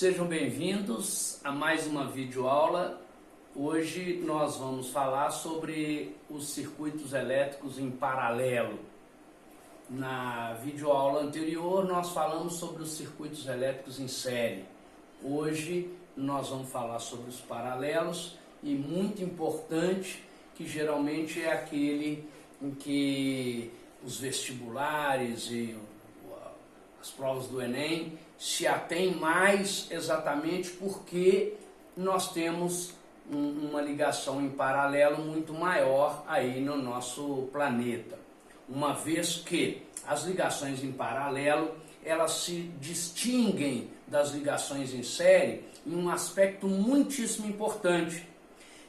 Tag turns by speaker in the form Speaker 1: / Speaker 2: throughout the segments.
Speaker 1: Sejam bem-vindos a mais uma videoaula. Hoje nós vamos falar sobre os circuitos elétricos em paralelo. Na videoaula anterior nós falamos sobre os circuitos elétricos em série. Hoje nós vamos falar sobre os paralelos e muito importante, que geralmente é aquele em que os vestibulares e as provas do Enem se atêm mais exatamente porque nós temos uma ligação em paralelo muito maior aí no nosso planeta. Uma vez que as ligações em paralelo, elas se distinguem das ligações em série em um aspecto muitíssimo importante.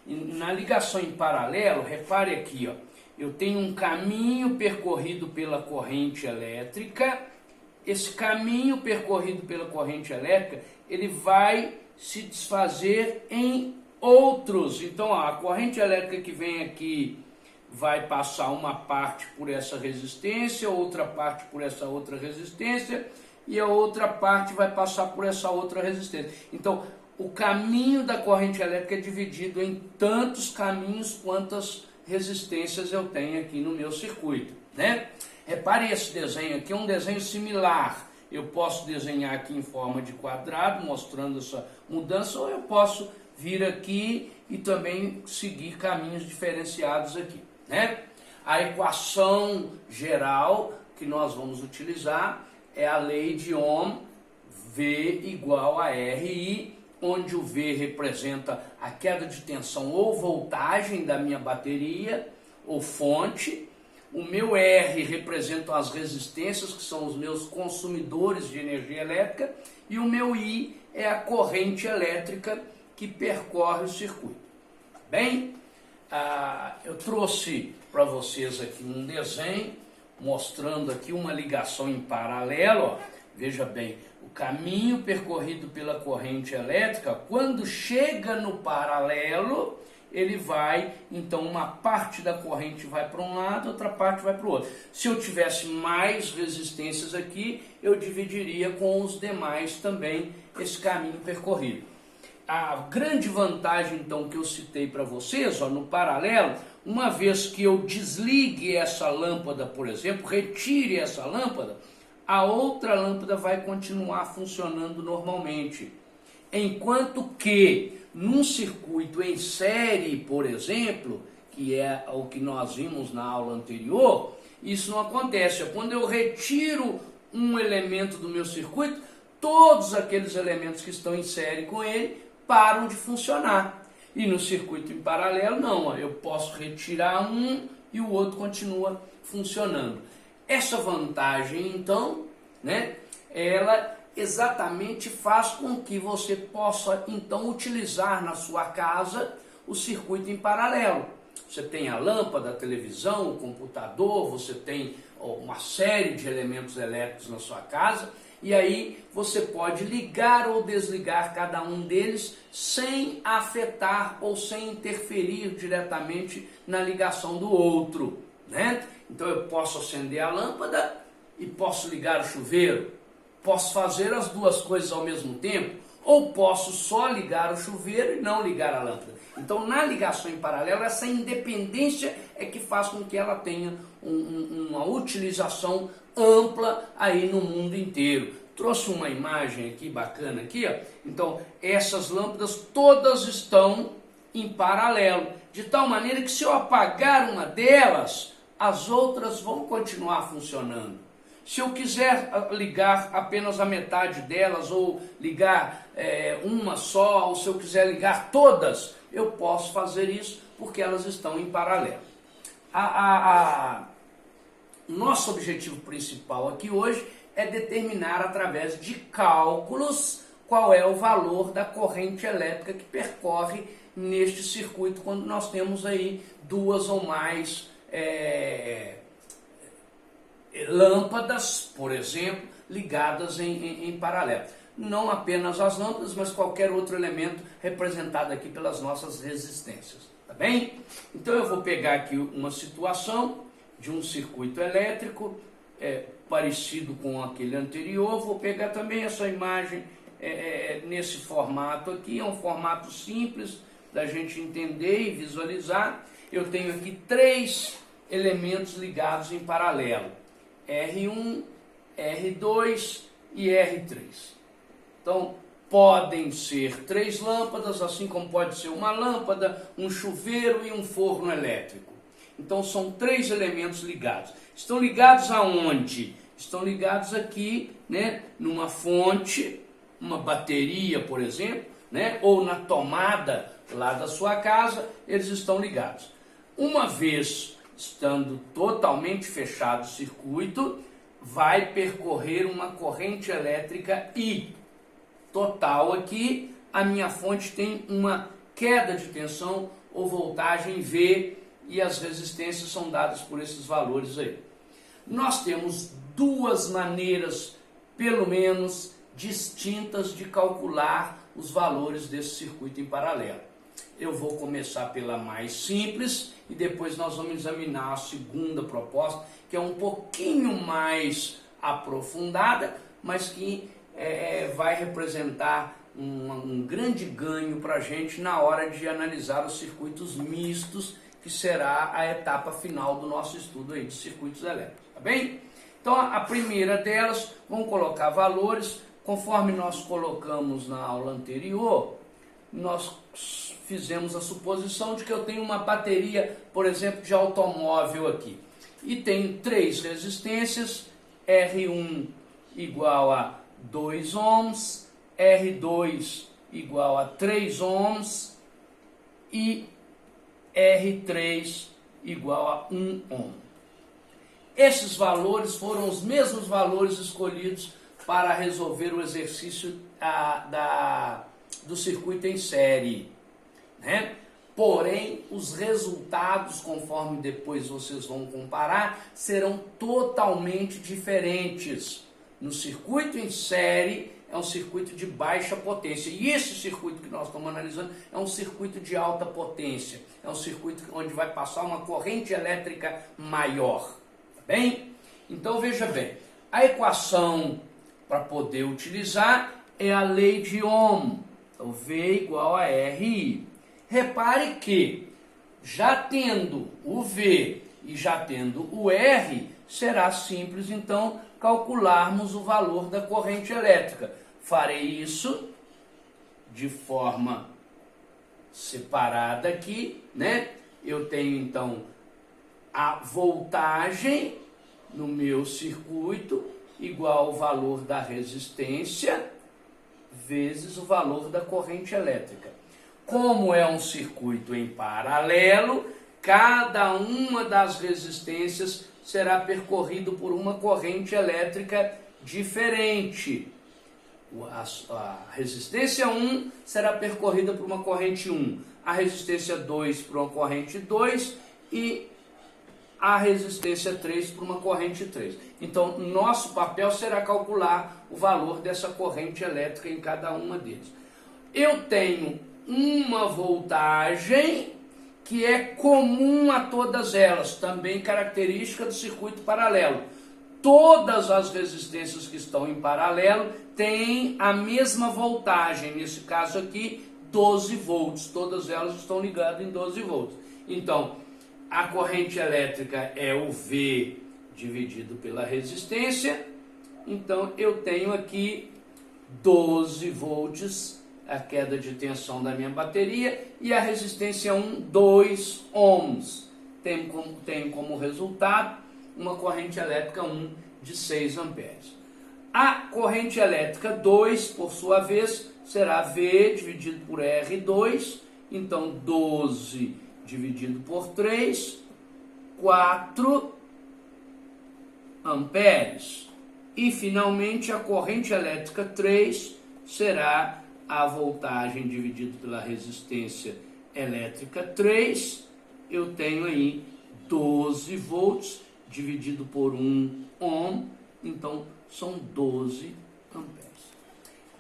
Speaker 1: Na ligação em paralelo, repare aqui, ó, eu tenho um caminho percorrido pela corrente elétrica. Esse caminho percorrido pela corrente elétrica, ele vai se desfazer em outros. Então, ó, a corrente elétrica que vem aqui vai passar uma parte por essa resistência, outra parte por essa outra resistência, e a outra parte vai passar por essa outra resistência. Então, o caminho da corrente elétrica é dividido em tantos caminhos quantas resistências eu tenho aqui no meu circuito, né? Repare esse desenho aqui, é um desenho similar. Eu posso desenhar aqui em forma de quadrado, mostrando essa mudança, ou eu posso vir aqui e também seguir caminhos diferenciados aqui, né? A equação geral que nós vamos utilizar é a lei de Ohm, V igual a RI, onde o V representa a queda de tensão ou voltagem da minha bateria ou fonte. O meu R representa as resistências, que são os meus consumidores de energia elétrica, e o meu I é a corrente elétrica que percorre o circuito. Tá bem? Eu trouxe para vocês aqui um desenho, mostrando aqui uma ligação em paralelo. Ó. Veja bem, o caminho percorrido pela corrente elétrica, quando chega no paralelo, ele vai, então uma parte da corrente vai para um lado, outra parte vai para o outro. Se eu tivesse mais resistências aqui, eu dividiria com os demais também esse caminho percorrido. A grande vantagem, então, que eu citei para vocês, ó, no paralelo, uma vez que eu desligue essa lâmpada, por exemplo, retire essa lâmpada, a outra lâmpada vai continuar funcionando normalmente. Enquanto que num circuito em série, por exemplo, que é o que nós vimos na aula anterior, isso não acontece. Quando eu retiro um elemento do meu circuito, todos aqueles elementos que estão em série com ele param de funcionar. E no circuito em paralelo, não. Eu posso retirar um e o outro continua funcionando. Essa vantagem, então, né, ela exatamente faz com que você possa, então, utilizar na sua casa o circuito em paralelo. Você tem a lâmpada, a televisão, o computador, você tem uma série de elementos elétricos na sua casa, e aí você pode ligar ou desligar cada um deles sem afetar ou sem interferir diretamente na ligação do outro, né? Então eu posso acender a lâmpada e posso ligar o chuveiro. Posso fazer as duas coisas ao mesmo tempo, ou posso só ligar o chuveiro e não ligar a lâmpada. Então, na ligação em paralelo, essa independência é que faz com que ela tenha uma utilização ampla aí no mundo inteiro. Trouxe uma imagem aqui bacana aqui, ó. Então, essas lâmpadas todas estão em paralelo, de tal maneira que se eu apagar uma delas, as outras vão continuar funcionando. Se eu quiser ligar apenas a metade delas, ou ligar uma só, ou se eu quiser ligar todas, eu posso fazer isso porque elas estão em paralelo. Nosso objetivo principal aqui hoje é determinar através de cálculos qual é o valor da corrente elétrica que percorre neste circuito quando nós temos aí duas ou mais lâmpadas, por exemplo, ligadas em paralelo. Não apenas as lâmpadas, mas qualquer outro elemento representado aqui pelas nossas resistências. Tá bem? Então eu vou pegar aqui uma situação de um circuito elétrico parecido com aquele anterior. Vou pegar também essa imagem nesse formato aqui. É um formato simples da gente entender e visualizar. Eu tenho aqui 3 elementos ligados em paralelo: R1, R2 e R3. Então, podem ser 3 lâmpadas, assim como pode ser uma lâmpada, um chuveiro e um forno elétrico. Então, são 3 elementos ligados. Estão ligados aonde? Estão ligados aqui, né, numa fonte, uma bateria, por exemplo, né, ou na tomada lá da sua casa, eles estão ligados. Uma vez estando totalmente fechado o circuito, vai percorrer uma corrente elétrica I. Total aqui, a minha fonte tem uma queda de tensão ou voltagem V e as resistências são dadas por esses valores aí. Nós temos 2 maneiras, pelo menos, distintas de calcular os valores desse circuito em paralelo. Eu vou começar pela mais simples e depois nós vamos examinar a segunda proposta, que é um pouquinho mais aprofundada, mas que vai representar um grande ganho para a gente na hora de analisar os circuitos mistos, que será a etapa final do nosso estudo aí de circuitos elétricos, tá bem? Então, a primeira delas, vamos colocar valores, conforme nós colocamos na aula anterior, nós fizemos a suposição de que eu tenho uma bateria, por exemplo, de automóvel aqui, e tenho 3 resistências, R1 igual a 2 ohms, R2 igual a 3 ohms e R3 igual a 1 ohm. Esses valores foram os mesmos valores escolhidos para resolver o exercício do circuito em série, né? Porém, os resultados, conforme depois vocês vão comparar, serão totalmente diferentes. No circuito em série, é um circuito de baixa potência. E esse circuito que nós estamos analisando é um circuito de alta potência. É um circuito onde vai passar uma corrente elétrica maior. Tá bem? Então, veja bem. A equação para poder utilizar é a lei de Ohm. Então, V igual a RI. Repare que, já tendo o V e já tendo o R, será simples, então, calcularmos o valor da corrente elétrica. Farei isso de forma separada aqui, né? Eu tenho, então, a voltagem no meu circuito igual ao valor da resistência vezes o valor da corrente elétrica. Como é um circuito em paralelo, cada uma das resistências será percorrido por uma corrente elétrica diferente. A resistência 1 será percorrida por uma corrente 1, a resistência 2 por uma corrente 2 e a resistência 3 por uma corrente 3. Então, nosso papel será calcular o valor dessa corrente elétrica em cada uma deles. Eu tenho uma voltagem que é comum a todas elas, também característica do circuito paralelo. Todas as resistências que estão em paralelo têm a mesma voltagem, nesse caso aqui, 12 volts. Todas elas estão ligadas em 12 volts. Então, a corrente elétrica é o V dividido pela resistência. Então, eu tenho aqui 12 volts, a queda de tensão da minha bateria, e a resistência 1, 2 ohms. Tenho como resultado uma corrente elétrica 1 de 6 amperes. A corrente elétrica 2, por sua vez, será V dividido por R2, então 12 dividido por 3, 4 amperes. E, finalmente, a corrente elétrica 3 será a voltagem dividido pela resistência elétrica 3, eu tenho aí 12 volts dividido por 1 ohm, então são 12 amperes.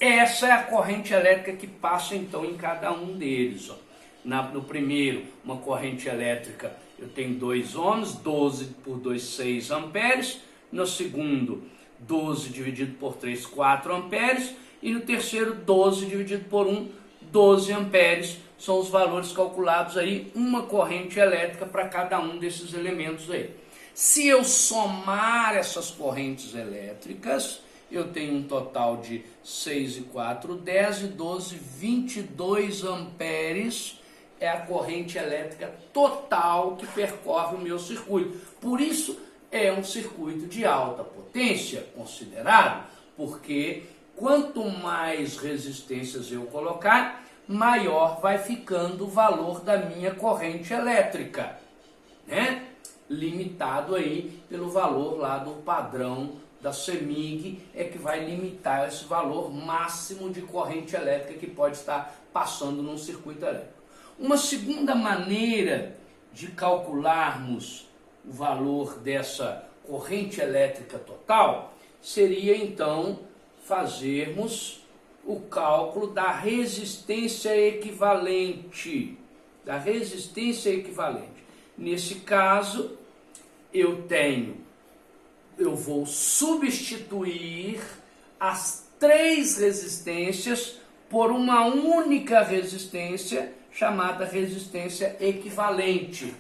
Speaker 1: Essa é a corrente elétrica que passa então em cada um deles. Ó. No primeiro, uma corrente elétrica, eu tenho 2 ohms, 12 por 2, 6 amperes. No segundo, 12 dividido por 3, 4 amperes. e no terceiro 12 dividido por 1, 12 amperes, são os valores calculados aí, uma corrente elétrica para cada um desses elementos aí. Se eu somar essas correntes elétricas, eu tenho um total de 6 e 4, 10 e 12, 22 amperes, é a corrente elétrica total que percorre o meu circuito. Por isso, é um circuito de alta potência, considerado, porque quanto mais resistências eu colocar, maior vai ficando o valor da minha corrente elétrica, né? Limitado aí pelo valor lá do padrão da CEMIG, é que vai limitar esse valor máximo de corrente elétrica que pode estar passando num circuito elétrico. Uma segunda maneira de calcularmos o valor dessa corrente elétrica total seria então fazermos o cálculo da resistência equivalente. Nesse caso, eu vou substituir as 3 resistências por uma única resistência chamada resistência equivalente.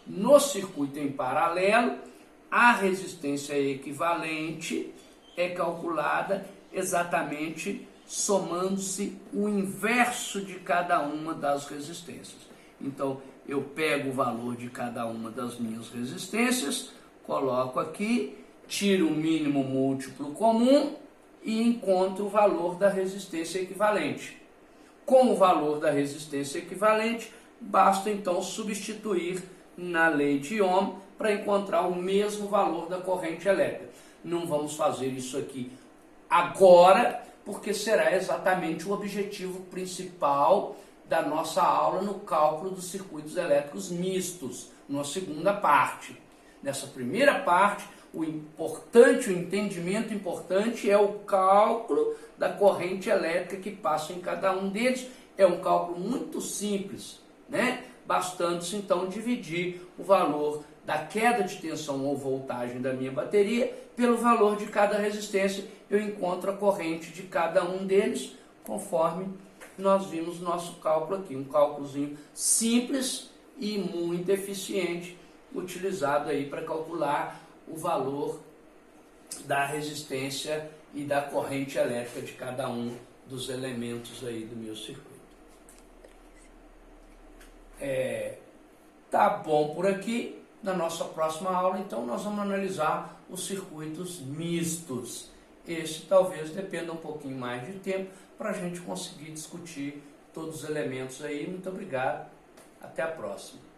Speaker 1: No circuito em paralelo, a resistência equivalente é calculada exatamente somando-se o inverso de cada uma das resistências. Então, eu pego o valor de cada uma das minhas resistências, coloco aqui, tiro o mínimo múltiplo comum e encontro o valor da resistência equivalente. Com o valor da resistência equivalente, basta então substituir na lei de Ohm para encontrar o mesmo valor da corrente elétrica. Não vamos fazer isso aqui agora, porque será exatamente o objetivo principal da nossa aula no cálculo dos circuitos elétricos mistos, na segunda parte. Nessa primeira parte, o entendimento importante é o cálculo da corrente elétrica que passa em cada um deles. É um cálculo muito simples, né? Bastando-se então dividir o valor da queda de tensão ou voltagem da minha bateria pelo valor de cada resistência. Eu encontro a corrente de cada um deles, conforme nós vimos nosso cálculo aqui. Um cálculozinho simples e muito eficiente, utilizado aí para calcular o valor da resistência e da corrente elétrica de cada um dos elementos aí do meu circuito. Tá bom por aqui. Na nossa próxima aula, então, nós vamos analisar os circuitos mistos. Esse talvez dependa um pouquinho mais de tempo para a gente conseguir discutir todos os elementos aí. Muito obrigado. Até a próxima.